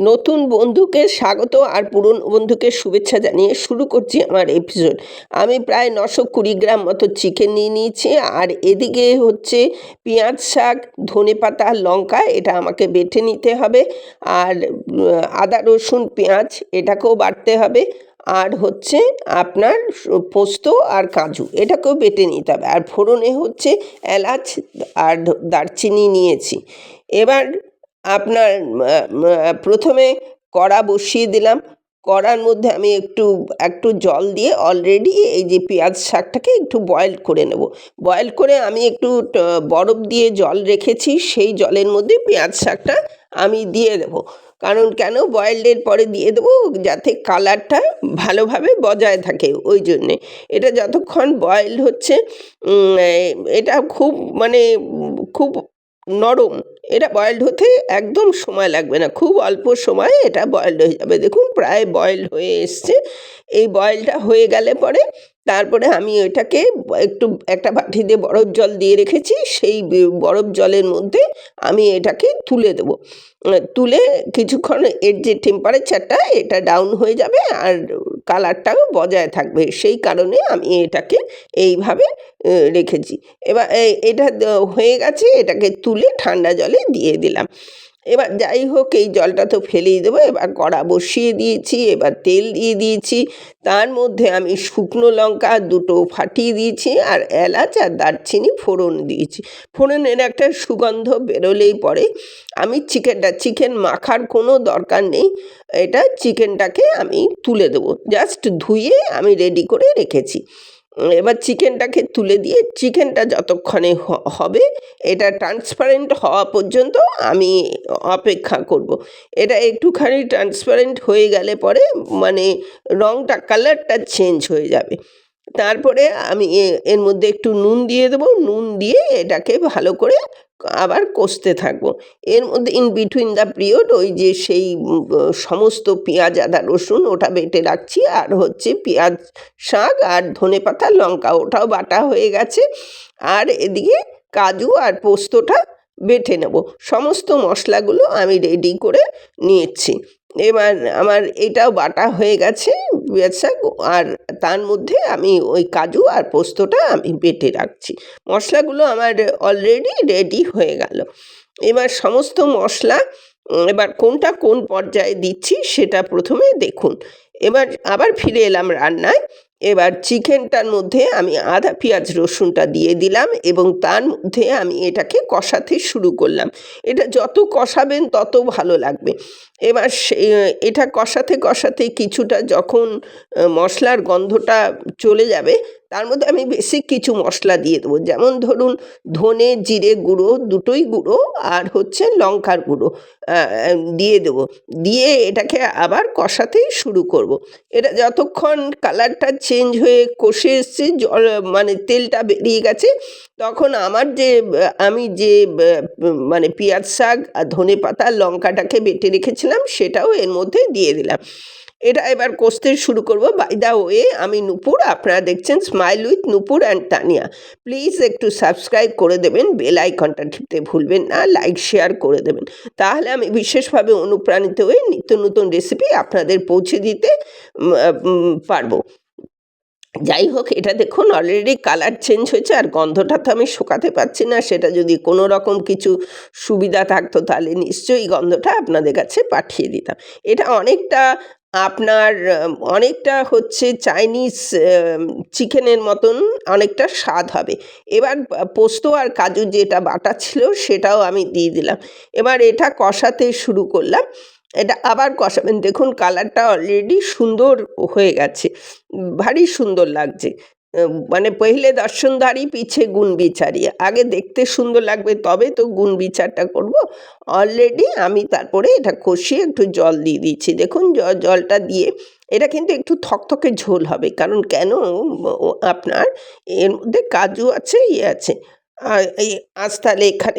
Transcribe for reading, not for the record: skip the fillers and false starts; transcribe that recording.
নতুন বন্ধুকে স্বাগত আর পুরনো বন্ধুকে শুভেচ্ছা জানিয়ে শুরু করছি আমার এপিসোড। আমি প্রায় 920 গ্রাম মতো চিকেন নিয়ে নিয়েছি, আর এদিকে হচ্ছে পেঁয়াজ শাক, ধনেপাতা, লঙ্কা, এটা আমাকে বেটে নিতে হবে। আর আদা রসুন পেঁয়াজ এটাকেও বাটতে হবে। আর হচ্ছে আপনার পোস্ত আর কাজু এটাকেও বেটে নিতে হবে। আর ফোড়নে হচ্ছে এলাচ আর দারচিনি নিয়েছি। এবার আপনার প্রথমে কড়া বসিয়ে দিলাম। কড়ার মধ্যে আমি একটু একটু জল দিয়ে অলরেডি এই যে পেঁয়াজ শাকটাকে একটু বয়েল করে নেব। বয়েল করে আমি একটু বরফ দিয়ে জল রেখেছি, সেই জলের মধ্যে পেঁয়াজ শাকটা আমি দিয়ে দেবো। কারণ কেন বয়েলডের পরে দিয়ে দেবো, যাতে কালারটা ভালোভাবে বজায় থাকে, ওই জন্যে। এটা যতক্ষণ বয়েল হচ্ছে, এটা খুব মানে খুব নরম, এটা বয়েলড হতে একদম সময় লাগবে না, খুব অল্প সময়ে এটা বয়েলড হয়ে যাবে। দেখুন প্রায় বয়েলড হয়ে এসছে। এই বয়েলটা হয়ে গেলে পরে তারপরে আমি এটাকে একটু একটা বাটিতে বরফ জল দিয়ে রেখেছি, সেই বরফ জলের মধ্যে আমি এটাকে তুলে দেবো। তুলে কিছুক্ষণ এর যে টেম্পারেচারটা এটা ডাউন হয়ে যাবে আর কালারটাও বজায় থাকবে, সেই কারণে আমি এটাকে এইভাবে রেখেছি। এবার এটা হয়ে গেছে, এটাকে তুলে ঠান্ডা জলে দিয়ে দিলাম। এবার যাই হোক, এই জলটা তো ফেলেই দেবো। এবার কড়া বসিয়ে দিয়েছি, এবার তেল দিয়ে দিয়েছি। তার মধ্যে আমি শুকনো লঙ্কা দুটো ফাটিয়ে দিয়েছি, আর এলাচ আর দারচিনি ফোড়ন দিয়েছি। ফোড়নের একটা সুগন্ধ বেরোলেই পরে আমি চিকেন মাখার কোনো দরকার নেই। এটা চিকেনটাকে আমি তুলে দেবো, জাস্ট ধুয়ে আমি রেডি করে রেখেছি। এবার চিকেনটাকে তুলে দিয়ে চিকেনটা যতক্ষণে হবে, এটা ট্রান্সপারেন্ট হওয়া পর্যন্ত আমি অপেক্ষা করব। এটা একটুখানি ট্রান্সপারেন্ট হয়ে গেলে পরে মানে রঙটা, কালারটা চেঞ্জ হয়ে যাবে। তারপরে আমি এর মধ্যে একটু নুন দিয়ে দেবো। নুন দিয়ে এটাকে ভালো করে আবার কষতে থাকবো। এর মধ্যে ইন বিটুইন দ্য পিরিয়ড ওই যে সেই সমস্ত পেঁয়াজ আদা রসুন ওটা বেটে রাখছি, আর হচ্ছে পেঁয়াজ শাক আর ধনেপাতা লঙ্কা ওটাও বাটা হয়ে গেছে। আর এদিকে কাজু আর পোস্তটা বেটে নেব। সমস্ত মশলাগুলো আমি রেডি করে নিয়েছি। এবার আমার এটাও বাটা হয়ে গেছে পেঁয়াজ শাক, আর তার মধ্যে আমি ওই কাজু আর পোস্তটা আমি বেটে রাখছি। মশলাগুলো আমার অলরেডি রেডি হয়ে গেল। এবার সমস্ত মশলা এবার কোনটা কোন পর্যায়ে দিচ্ছি সেটা প্রথমে দেখুন। এবার আবার ফিরে এলাম রান্নায়। এবার চিকেনটার মধ্যে আমি আদা পেঁয়াজ রসুনটা দিয়ে দিলাম, এবং তার মধ্যে আমি এটাকে কষাতে শুরু করলাম। এটা যত কষাবেন তত ভালো লাগবে। এবার এটা কষাতে কষাতে কিছুটা যখন মশলার গন্ধটা চলে যাবে, তার মধ্যে আমি বেসিক কিছু মশলা দিয়ে দেবো। যেমন ধরুন ধনে জিরে গুঁড়ো দুটোই গুঁড়ো, আর হচ্ছে লঙ্কার গুঁড়ো দিয়ে দেবো। দিয়ে এটাকে আবার কষাতেই শুরু করব। এটা যতক্ষণ কালারটা চেঞ্জ হয়ে কষে এসছে, জল মানে তেলটা বেরিয়ে গেছে, তখন আমার যে আমি যে মানে পেঁয়াজ শাক আর ধনেপাতা লঙ্কাটাকে বেটে রেখেছিলাম সেটাও এর মধ্যে দিয়ে দিলাম। এটা এবার কষতে শুরু করব। বাই দ্য ওয়ে, আমি নূপুর, আপনারা দেখছেন smile with Nupur and Tania. Please একটু সাবস্ক্রাইব করে দেবেন, বেল আইকনটা টিপতে ভুলবেন না, লাইক শেয়ার করে দেবেন। তাহলে আমি বিশেষভাবে অনুপ্রাণিত হয়ে নিত্য নতুন রেসিপি আপনাদের পৌঁছে দিতে পারবো। যাই হোক, এটা দেখুন অলরেডি কালার চেঞ্জ হয়েছে, আর গন্ধটা তো আমি শোকাতে পারছি না। সেটা যদি কোনো রকম কিছু সুবিধা থাকতো তাহলে নিশ্চয়ই গন্ধটা আপনাদের কাছে পাঠিয়ে দিতাম। এটা অনেকটা আপনার অনেকটা হচ্ছে চাইনিজ চিকেনের মতন অনেকটা স্বাদ হবে। এবার পোস্ত আর কাজু যেটা বাটা ছিল সেটাও আমি দিয়ে দিলাম। এবার এটা কষাতে শুরু করলাম। এটা আবার কষাবেন। দেখুন কালারটা অলরেডি সুন্দর হয়ে গেছে, ভারী সুন্দর লাগছে। মানে পहिले দর্শনধারী পিছে গুণ বিচারি, আগে দেখতে সুন্দর লাগবে তবে তো গুণ বিচারটা করব। অলরেডি আমি তারপরে এটা কষিয়ে একটু জল দিয়ে দিচ্ছি। দেখুন জলটা দিয়ে এটা কিন্তু একটু থকথকে ঝোল হবে, কারণ কেন আপনার এর মধ্যে কাজু আছে, ইয়ে আছে। আর এই আজ তাহলে এখানে